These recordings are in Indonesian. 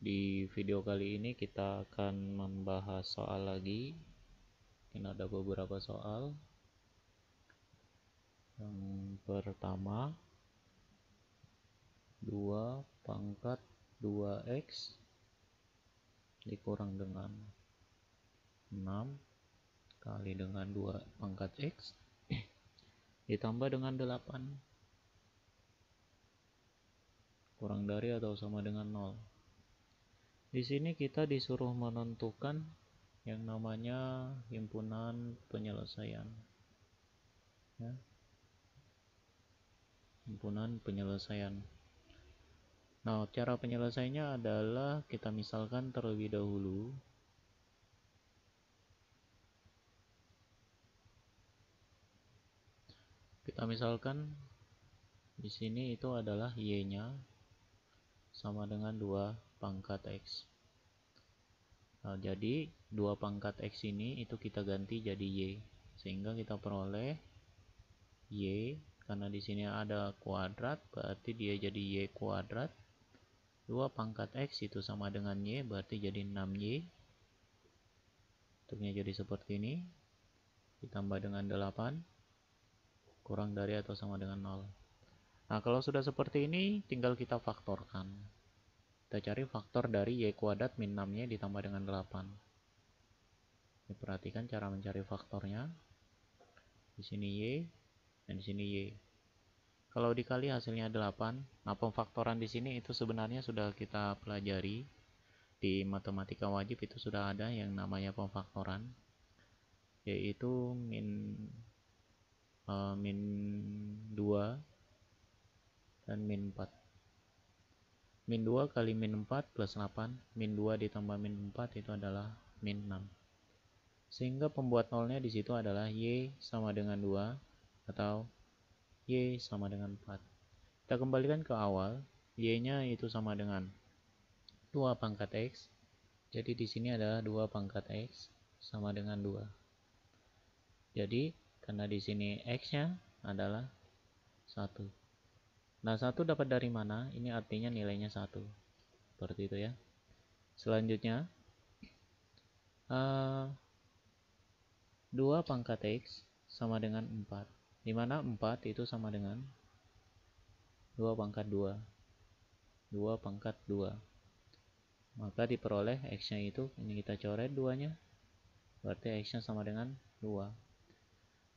Di video kali ini kita akan membahas soal lagi. Ini ada beberapa soal. Yang pertama, 2 pangkat 2x dikurang dengan 6 kali dengan 2 pangkat x ditambah dengan 8 kurang dari atau sama dengan 0. Di sini kita disuruh menentukan yang namanya himpunan penyelesaian. Ya. Himpunan penyelesaian. Nah, cara penyelesaiannya adalah kita misalkan terlebih dahulu. Kita misalkan di sini itu adalah y-nya sama dengan 2 pangkat x. Nah, jadi 2 pangkat x ini itu kita ganti jadi y, sehingga kita peroleh y, karena di sini ada kuadrat, berarti dia jadi y kuadrat. 2 pangkat x itu sama dengan y, berarti jadi 6y. Bentuknya jadi seperti ini. Ditambah dengan 8 kurang dari atau sama dengan 0. Nah, kalau sudah seperti ini tinggal kita faktorkan. Kita cari faktor dari y kuadrat min 6y ditambah dengan 8. Perhatikan cara mencari faktornya. Di sini y dan di sini y. Kalau dikali hasilnya 8. Nah, pemfaktoran di sini itu sebenarnya sudah kita pelajari di matematika wajib, itu sudah ada yang namanya pemfaktoran, yaitu min 2 dan min 4. Min 2 kali min 4 plus 8, min 2 ditambah min 4 itu adalah min 6. Sehingga pembuat nolnya di situ adalah y sama dengan 2 atau y sama dengan 4. Kita kembalikan ke awal, y-nya itu sama dengan 2 pangkat x. Jadi di sini adalah 2 pangkat x sama dengan 2. Jadi karena di sini x-nya adalah 1. Nah, 1 dapat dari mana? Ini artinya nilainya 1. Seperti itu ya. Selanjutnya, 2 pangkat x sama dengan 4. Dimana 4 itu sama dengan 2 pangkat 2. 2 pangkat 2. Maka diperoleh x-nya itu, ini kita coret 2-nya. Berarti x-nya sama dengan 2.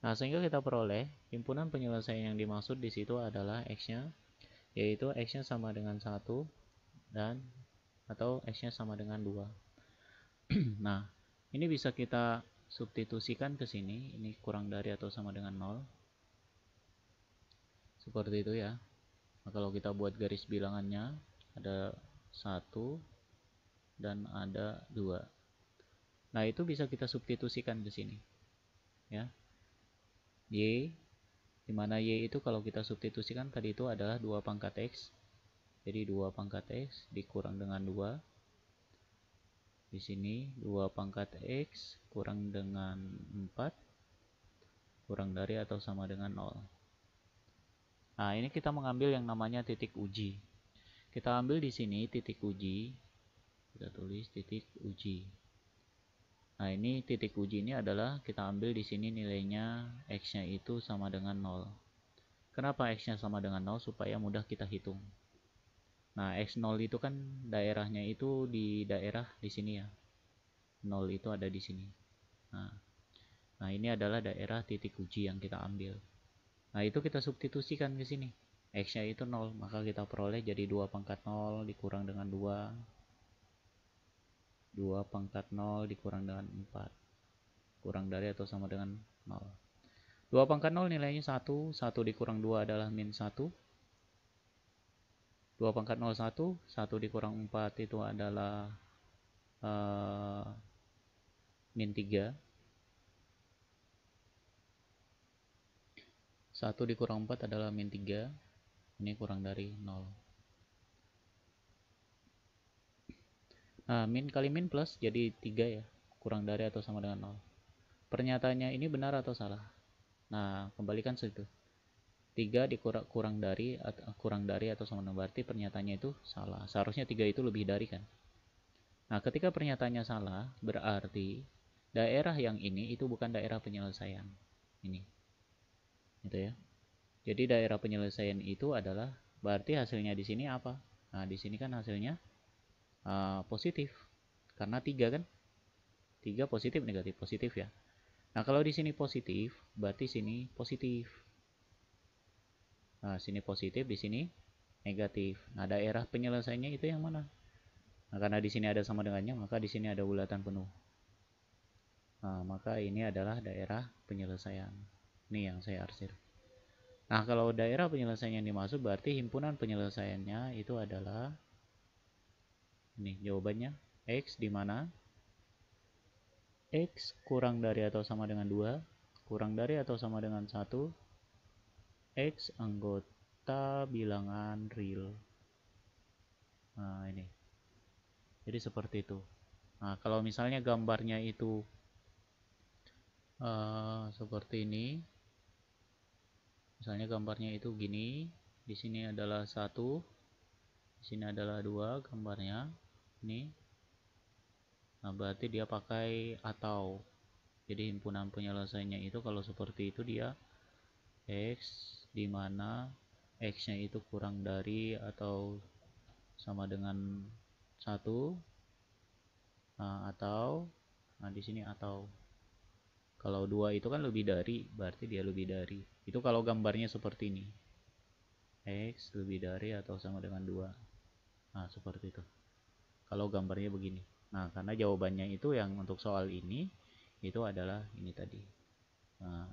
Nah, sehingga kita peroleh himpunan penyelesaian yang dimaksud di situ adalah x-nya, yaitu x-nya sama dengan 1 dan atau x-nya sama dengan 2. Nah, ini bisa kita substitusikan ke sini, ini kurang dari atau sama dengan 0. Seperti itu ya. Nah, kalau kita buat garis bilangannya ada 1 dan ada 2. Nah, itu bisa kita substitusikan ke sini. Ya. Y, dimana y itu kalau kita substitusikan tadi itu adalah 2 pangkat x. Jadi 2 pangkat x dikurang dengan 2. Di sini 2 pangkat x kurang dengan 4 kurang dari atau sama dengan 0. Nah, ini kita mengambil yang namanya titik uji. Kita ambil di sini titik uji. Kita tulis titik uji. Nah, ini titik uji ini adalah kita ambil di sini nilainya x-nya itu sama dengan 0. Kenapa x-nya sama dengan 0? Supaya mudah kita hitung. Nah, x0 itu kan daerahnya itu di daerah di sini ya. 0 itu ada di sini. Nah, ini adalah daerah titik uji yang kita ambil. Nah, itu kita substitusikan ke sini. X-nya itu 0, maka kita peroleh jadi 2 pangkat 0 dikurang dengan 2. 2 pangkat 0 dikurang dengan 4. Kurang dari atau sama dengan 0. 2 pangkat 0 nilainya 1. 1 dikurang 2 adalah min 1. 2 pangkat 0 1. 1 dikurang 4 itu adalah min 3. 1 dikurang 4 adalah min 3. Ini kurang dari 0. Nah, min kali min plus jadi 3 ya. Kurang dari atau sama dengan 0. Pernyataannya ini benar atau salah? Nah, kembalikan situ. 3 kurang dari atau sama dengan, berarti pernyataannya itu salah. Seharusnya 3 itu lebih dari kan. Nah, ketika pernyataannya salah, berarti daerah yang ini itu bukan daerah penyelesaian. Ini. Gitu ya. Jadi daerah penyelesaian itu adalah berarti hasilnya di sini apa? Nah, di sini kan hasilnya positif. Karena 3 kan? 3 positif, negatif, positif ya. Nah, kalau di sini positif, berarti sini positif. Nah, sini positif, di sini negatif. Nah, daerah penyelesaiannya itu yang mana? Nah, karena di sini ada sama dengannya, maka di sini ada bulatan penuh. Nah, maka ini adalah daerah penyelesaian. Ini yang saya arsir. Nah, kalau daerah penyelesaian yang dimaksud berarti himpunan penyelesaiannya itu adalah ini jawabannya X di mana X kurang dari atau sama dengan 2, kurang dari atau sama dengan 1, X anggota bilangan real. Nah, ini. Jadi seperti itu. Nah, kalau misalnya gambarnya itu seperti ini, misalnya gambarnya itu gini, di sini adalah 1, di sini adalah 2 gambarnya, ini. Nah, berarti dia pakai atau. Jadi himpunan penyelesaiannya itu kalau seperti itu dia X di mana X-nya itu kurang dari atau sama dengan 1. Nah, atau di sini atau. Kalau 2 itu kan lebih dari, berarti dia lebih dari. Itu kalau gambarnya seperti ini. X lebih dari atau sama dengan 2. Nah, seperti itu. Kalau gambarnya begini. Nah, karena jawabannya itu yang untuk soal ini itu adalah ini tadi. Nah,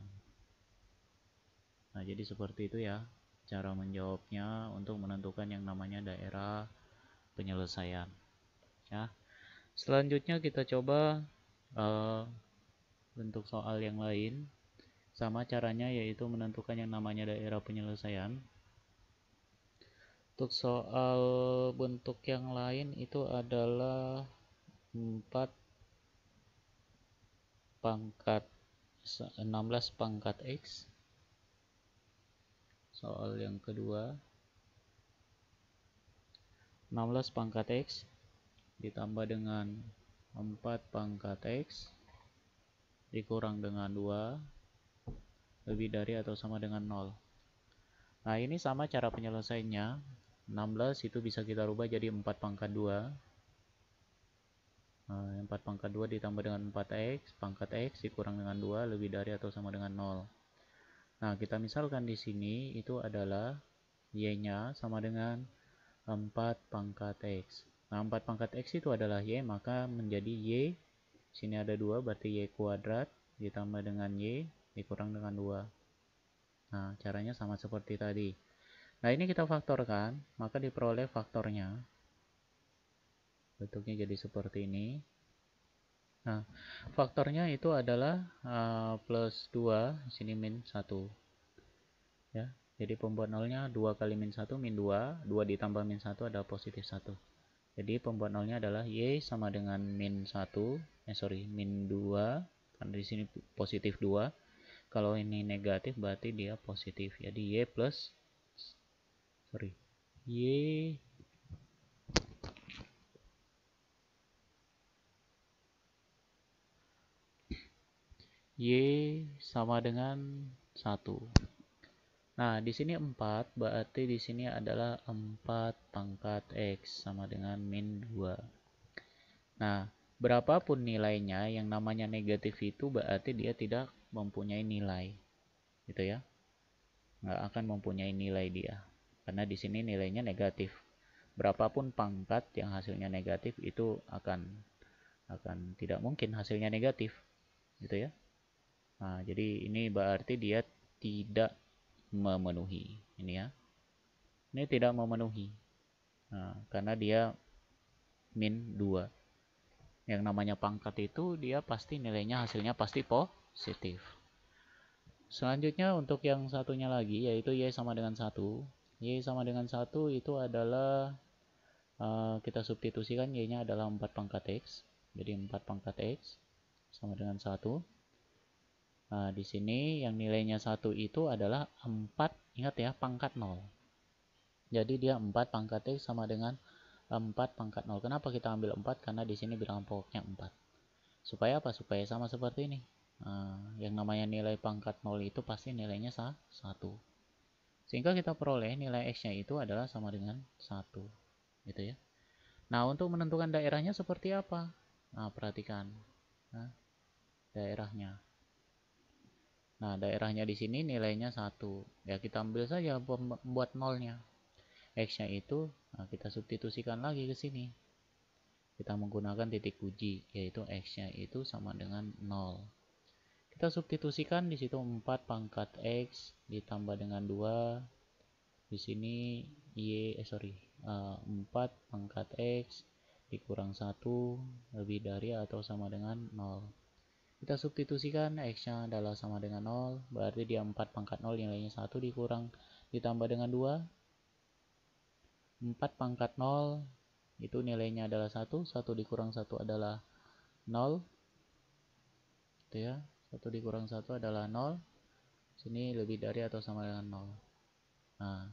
jadi seperti itu ya cara menjawabnya untuk menentukan yang namanya daerah penyelesaian. Ya. Selanjutnya kita coba bentuk soal yang lain. Sama caranya yaitu menentukan yang namanya daerah penyelesaian. Untuk soal bentuk yang lain itu adalah 4 pangkat 16 pangkat X. Soal yang kedua 16 pangkat X ditambah dengan 4 pangkat X dikurang dengan 2 lebih dari atau sama dengan 0. Nah, ini sama cara penyelesaiannya. 16 itu bisa kita rubah jadi 4 pangkat 2. 4 pangkat 2 ditambah dengan 4x, pangkat x dikurang dengan 2 lebih dari atau sama dengan 0. Nah, kita misalkan di sini itu adalah y-nya sama dengan 4 pangkat x. Nah, 4 pangkat x itu adalah y, maka menjadi y. Sini ada 2, berarti y kuadrat ditambah dengan y dikurang dengan 2. Nah, caranya sama seperti tadi. Nah, ini kita faktorkan, maka diperoleh faktornya. Bentuknya jadi seperti ini. Nah, faktornya itu adalah plus 2, sini min 1. Ya, jadi pembuat nolnya 2 kali min 1 min 2, 2 ditambah min 1 adalah positif 1. Jadi pembuat nolnya adalah y sama dengan min 1, min 2, karena di sini positif 2. Kalau ini negatif berarti dia positif. Jadi y plus y sama dengan 1. Nah, di sini 4 berarti di sini adalah 4 pangkat x sama dengan min 2. Nah, berapapun nilainya yang namanya negatif itu berarti dia tidak mempunyai nilai. Gitu ya. Nggak akan mempunyai nilai dia. Karena di sini nilainya negatif. Berapapun pangkat yang hasilnya negatif itu akan tidak mungkin hasilnya negatif. Gitu ya. Nah, jadi ini berarti dia tidak memenuhi. Ini ya. Ini tidak memenuhi. Nah, karena dia min 2. Yang namanya pangkat itu dia pasti nilainya hasilnya pasti positif. Selanjutnya untuk yang satunya lagi yaitu y sama dengan 1. Y sama dengan 1 itu adalah kita substitusikan y-nya adalah 4 pangkat x. Jadi 4 pangkat x sama dengan 1. Nah, di sini yang nilainya 1 itu adalah 4, ingat ya, pangkat 0. Jadi dia 4 pangkat x sama dengan 4 pangkat 0. Kenapa kita ambil 4? Karena di sini bilangan pokoknya 4. Supaya apa? Supaya sama seperti ini. Yang namanya nilai pangkat 0 itu pasti nilainya 1. Sehingga kita peroleh nilai X-nya itu adalah sama dengan 1. Gitu ya. Nah, untuk menentukan daerahnya seperti apa? Nah, perhatikan. Nah, daerahnya. Nah, daerahnya di sini nilainya 1. Ya, kita ambil saja buat nolnya. X-nya itu kita substitusikan lagi ke sini. Kita menggunakan titik uji, yaitu X-nya itu sama dengan 0. Kita substitusikan di situ 4 pangkat X ditambah dengan 2. Di sini 4 pangkat X dikurang 1 lebih dari atau sama dengan 0. Kita substitusikan X-nya adalah sama dengan 0, berarti dia 4 pangkat 0 nilainya 1 dikurang ditambah dengan 2. 4 pangkat 0 itu nilainya adalah 1, 1 dikurang 1 adalah 0. Itu ya, 1 dikurang 1 adalah 0. Sini lebih dari atau sama dengan 0. Nah,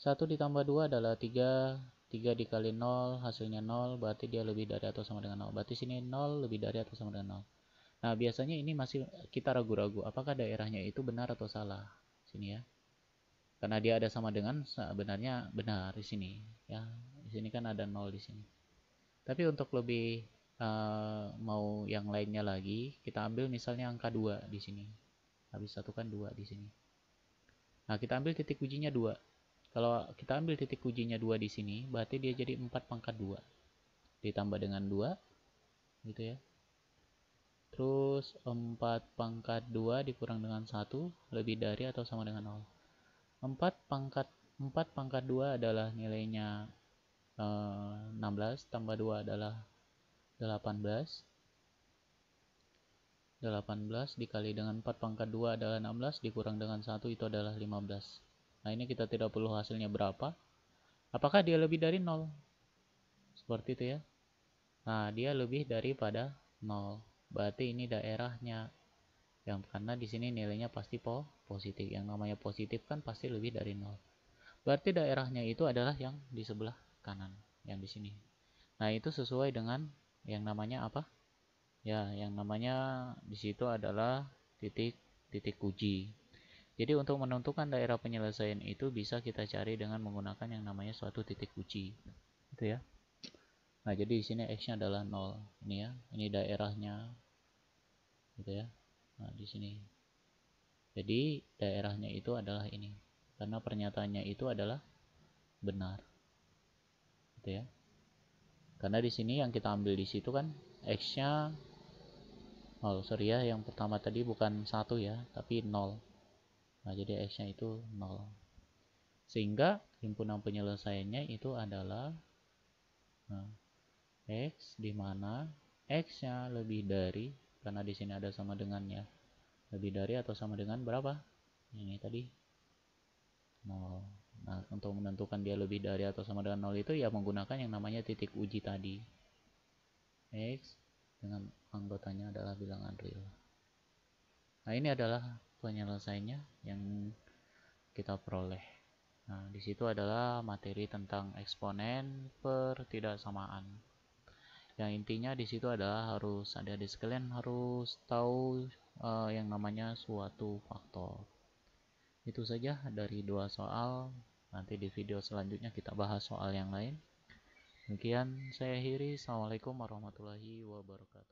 1 ditambah 2 adalah 3. 3 dikali 0 hasilnya 0, berarti dia lebih dari atau sama dengan 0. Berarti sini 0 lebih dari atau sama dengan 0. Nah, biasanya ini masih kita ragu-ragu apakah daerahnya itu benar atau salah. Sini ya. Karena dia ada sama dengan, sebenarnya benar di sini ya. Di sini kan ada 0 di sini. Tapi untuk lebih mau yang lainnya lagi, kita ambil misalnya angka 2 di sini. Habis 1 kan 2 di sini. Nah, kita ambil titik ujinya 2. Kalau kita ambil titik ujinya 2 di sini, berarti dia jadi 4 pangkat 2. Ditambah dengan 2, gitu ya. Terus 4 pangkat 2 dikurang dengan 1, lebih dari atau sama dengan 0. 4 pangkat 2 adalah nilainya 16, tambah 2 adalah 18. 18 dikali dengan 4 pangkat 2 adalah 16, dikurang dengan 1 itu adalah 15. Nah, ini kita tidak perlu hasilnya berapa. Apakah dia lebih dari 0? Seperti itu ya. Nah, dia lebih daripada 0. Berarti ini daerahnya. Yang karena di sini nilainya pasti positif. Yang namanya positif kan pasti lebih dari 0. Berarti daerahnya itu adalah yang di sebelah kanan, yang di sini. Nah, itu sesuai dengan yang namanya apa? Ya, yang namanya di situ adalah titik uji. Jadi untuk menentukan daerah penyelesaian itu bisa kita cari dengan menggunakan yang namanya suatu titik uji. Itu ya. Nah, jadi di sini X-nya adalah 0. Ini ya, ini daerahnya. Gitu ya. Nah, di sini. Jadi daerahnya itu adalah ini. Karena pernyataannya itu adalah benar. Gitu ya. Karena di sini yang kita ambil di situ kan X-nya, oh sorry ya, yang pertama tadi bukan 1 ya, tapi 0. Nah, jadi X-nya itu 0. Sehingga himpunan penyelesaiannya itu adalah X, di mana X-nya lebih dari, karena di sini ada sama dengannya, lebih dari atau sama dengan berapa? Ini tadi 0. Nah, untuk menentukan dia lebih dari atau sama dengan 0 itu ya menggunakan yang namanya titik uji tadi. X dengan anggotanya adalah bilangan real. Nah, ini adalah penyelesaiannya yang kita peroleh. Nah, di situ adalah materi tentang eksponen pertidaksamaan. Yang intinya di situ adalah harus ada di sekalian harus tahu yang namanya suatu faktor. Itu saja dari 2 soal. Nanti di video selanjutnya kita bahas soal yang lain. Demikian saya akhiri. Assalamualaikum warahmatullahi wabarakatuh.